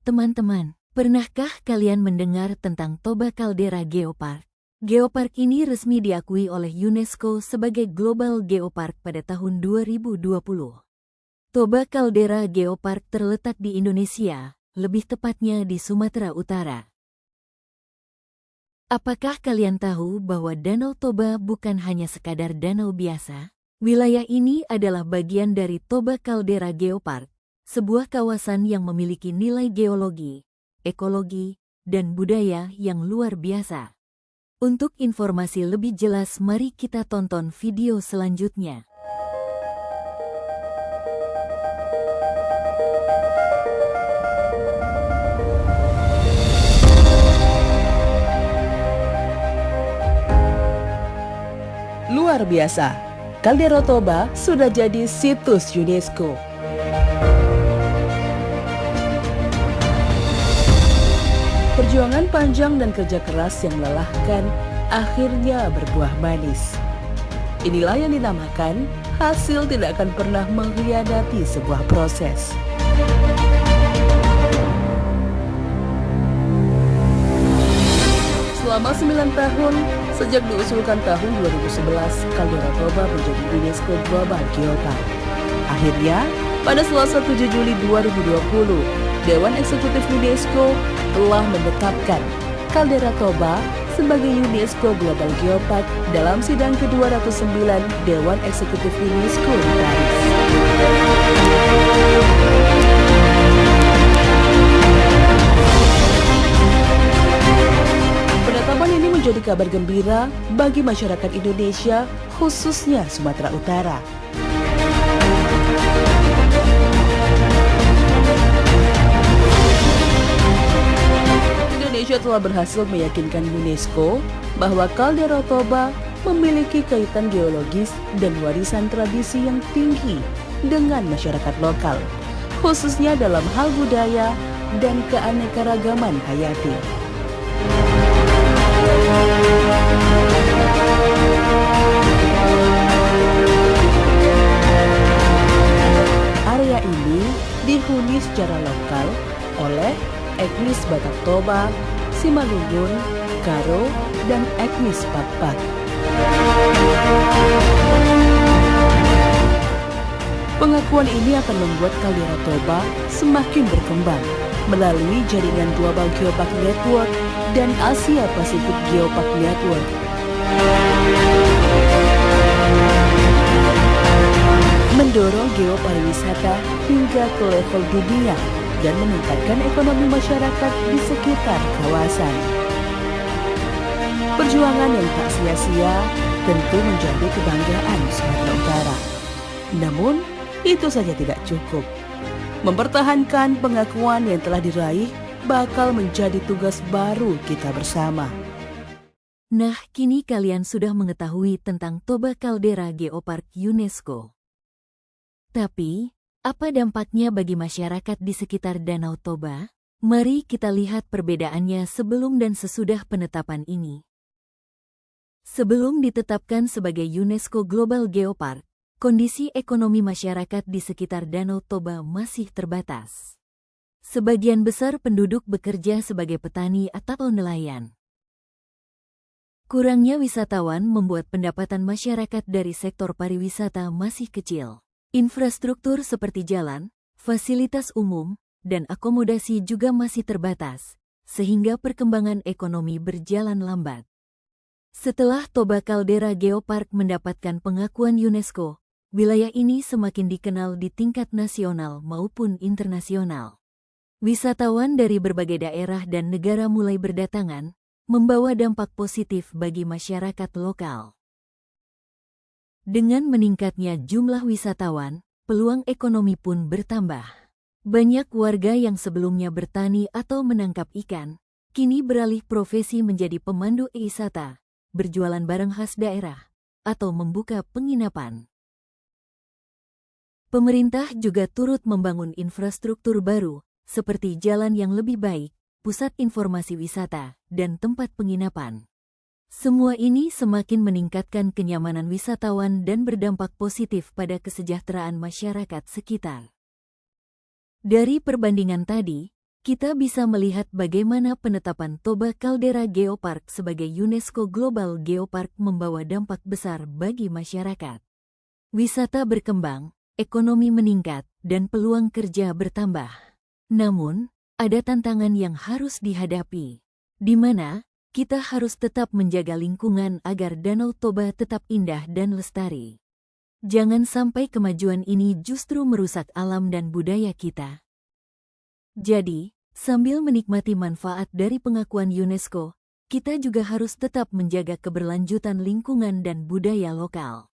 Teman-teman, pernahkah kalian mendengar tentang Toba Caldera Geopark? Geopark ini resmi diakui oleh UNESCO sebagai Global Geopark pada tahun 2020. Toba Caldera Geopark terletak di Indonesia, lebih tepatnya di Sumatera Utara. Apakah kalian tahu bahwa Danau Toba bukan hanya sekadar danau biasa? Wilayah ini adalah bagian dari Toba Caldera Geopark, sebuah kawasan yang memiliki nilai geologi, ekologi, dan budaya yang luar biasa. Untuk informasi lebih jelas, mari kita tonton video selanjutnya. Luar biasa, Caldera Toba sudah jadi situs UNESCO. Perjuangan panjang dan kerja keras yang melelahkan akhirnya berbuah manis. Inilah yang dinamakan hasil tidak akan pernah mengkhianati sebuah proses. Selama 9 tahun, sejak diusulkan tahun 2011, Caldera Toba menjadi UNESCO Global Geopark. Akhirnya, pada Selasa 7 Juli 2020, Dewan Eksekutif UNESCO telah menetapkan Caldera Toba sebagai UNESCO Global Geopark dalam sidang ke-209 Dewan Eksekutif UNESCO di Paris. Penetapan ini menjadi kabar gembira bagi masyarakat Indonesia, khususnya Sumatera Utara. Indonesia telah berhasil meyakinkan UNESCO bahwa Caldera Toba memiliki kaitan geologis dan warisan tradisi yang tinggi dengan masyarakat lokal, khususnya dalam hal budaya dan keanekaragaman hayati. Area ini dihuni secara lokal oleh etnis Batak Toba, Simalungun, Karo, dan etnis Pakpak. Pengakuan ini akan membuat Caldera Toba semakin berkembang melalui jaringan Global Geopark Network dan Asia Pacific Geopark Network. Mendorong geopariwisata hingga ke level dunia dan meningkatkan ekonomi masyarakat di sekitar kawasan. Perjuangan yang tak sia-sia tentu menjadi kebanggaan Sumatera Utara. Namun, itu saja tidak cukup. Mempertahankan pengakuan yang telah diraih bakal menjadi tugas baru kita bersama. Nah, kini kalian sudah mengetahui tentang Toba Caldera Geopark UNESCO. Tapi, apa dampaknya bagi masyarakat di sekitar Danau Toba? Mari kita lihat perbedaannya sebelum dan sesudah penetapan ini. Sebelum ditetapkan sebagai UNESCO Global Geopark, kondisi ekonomi masyarakat di sekitar Danau Toba masih terbatas. Sebagian besar penduduk bekerja sebagai petani atau nelayan. Kurangnya wisatawan membuat pendapatan masyarakat dari sektor pariwisata masih kecil. Infrastruktur seperti jalan, fasilitas umum, dan akomodasi juga masih terbatas, sehingga perkembangan ekonomi berjalan lambat. Setelah Toba Caldera Geopark mendapatkan pengakuan UNESCO, wilayah ini semakin dikenal di tingkat nasional maupun internasional. Wisatawan dari berbagai daerah dan negara mulai berdatangan, membawa dampak positif bagi masyarakat lokal. Dengan meningkatnya jumlah wisatawan, peluang ekonomi pun bertambah. Banyak warga yang sebelumnya bertani atau menangkap ikan, kini beralih profesi menjadi pemandu wisata, berjualan barang khas daerah, atau membuka penginapan. Pemerintah juga turut membangun infrastruktur baru, seperti jalan yang lebih baik, pusat informasi wisata, dan tempat penginapan. Semua ini semakin meningkatkan kenyamanan wisatawan dan berdampak positif pada kesejahteraan masyarakat sekitar. Dari perbandingan tadi, kita bisa melihat bagaimana penetapan Toba Caldera Geopark sebagai UNESCO Global Geopark membawa dampak besar bagi masyarakat. Wisata berkembang, ekonomi meningkat, dan peluang kerja bertambah. Namun, ada tantangan yang harus dihadapi, di mana kita harus tetap menjaga lingkungan agar Danau Toba tetap indah dan lestari. Jangan sampai kemajuan ini justru merusak alam dan budaya kita. Jadi, sambil menikmati manfaat dari pengakuan UNESCO, kita juga harus tetap menjaga keberlanjutan lingkungan dan budaya lokal.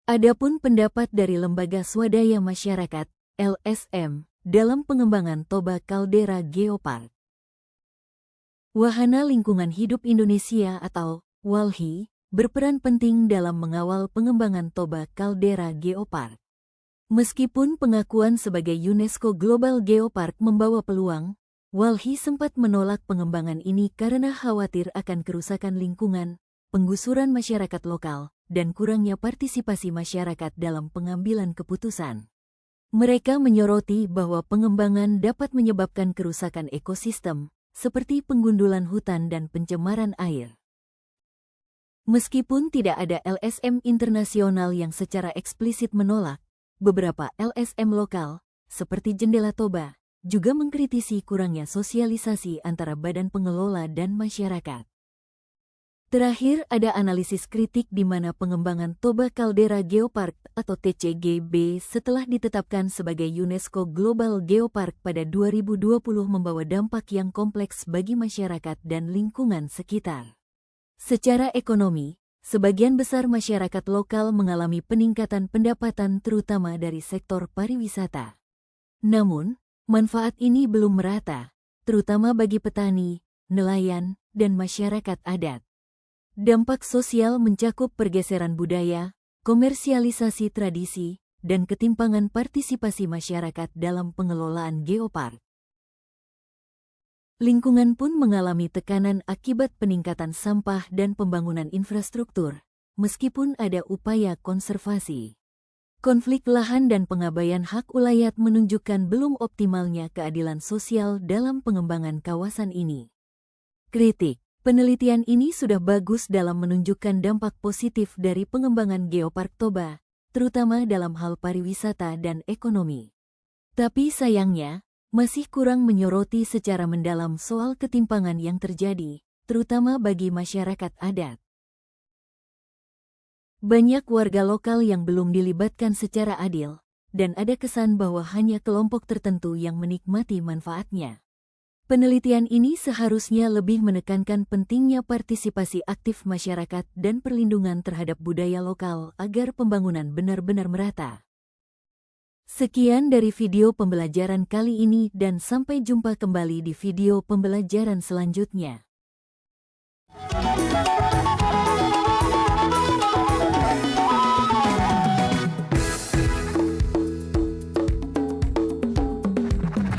Adapun pendapat dari Lembaga Swadaya Masyarakat, LSM, dalam pengembangan Toba Caldera Geopark. Wahana Lingkungan Hidup Indonesia atau WALHI berperan penting dalam mengawal pengembangan Toba Caldera Geopark. Meskipun pengakuan sebagai UNESCO Global Geopark membawa peluang, WALHI sempat menolak pengembangan ini karena khawatir akan kerusakan lingkungan, penggusuran masyarakat lokal, dan kurangnya partisipasi masyarakat dalam pengambilan keputusan. Mereka menyoroti bahwa pengembangan dapat menyebabkan kerusakan ekosistem, seperti penggundulan hutan dan pencemaran air. Meskipun tidak ada LSM internasional yang secara eksplisit menolak, beberapa LSM lokal, seperti Jendela Toba, juga mengkritisi kurangnya sosialisasi antara badan pengelola dan masyarakat. Terakhir, ada analisis kritik di mana pengembangan Toba Caldera Geopark atau TCGB setelah ditetapkan sebagai UNESCO Global Geopark pada 2020 membawa dampak yang kompleks bagi masyarakat dan lingkungan sekitar. Secara ekonomi, sebagian besar masyarakat lokal mengalami peningkatan pendapatan terutama dari sektor pariwisata. Namun, manfaat ini belum merata, terutama bagi petani, nelayan, dan masyarakat adat. Dampak sosial mencakup pergeseran budaya, komersialisasi tradisi, dan ketimpangan partisipasi masyarakat dalam pengelolaan geopark. Lingkungan pun mengalami tekanan akibat peningkatan sampah dan pembangunan infrastruktur, meskipun ada upaya konservasi. Konflik lahan dan pengabaian hak ulayat menunjukkan belum optimalnya keadilan sosial dalam pengembangan kawasan ini. Kritik: penelitian ini sudah bagus dalam menunjukkan dampak positif dari pengembangan Geopark Toba, terutama dalam hal pariwisata dan ekonomi. Tapi sayangnya, masih kurang menyoroti secara mendalam soal ketimpangan yang terjadi, terutama bagi masyarakat adat. Banyak warga lokal yang belum dilibatkan secara adil, dan ada kesan bahwa hanya kelompok tertentu yang menikmati manfaatnya. Penelitian ini seharusnya lebih menekankan pentingnya partisipasi aktif masyarakat dan perlindungan terhadap budaya lokal agar pembangunan benar-benar merata. Sekian dari video pembelajaran kali ini dan sampai jumpa kembali di video pembelajaran selanjutnya.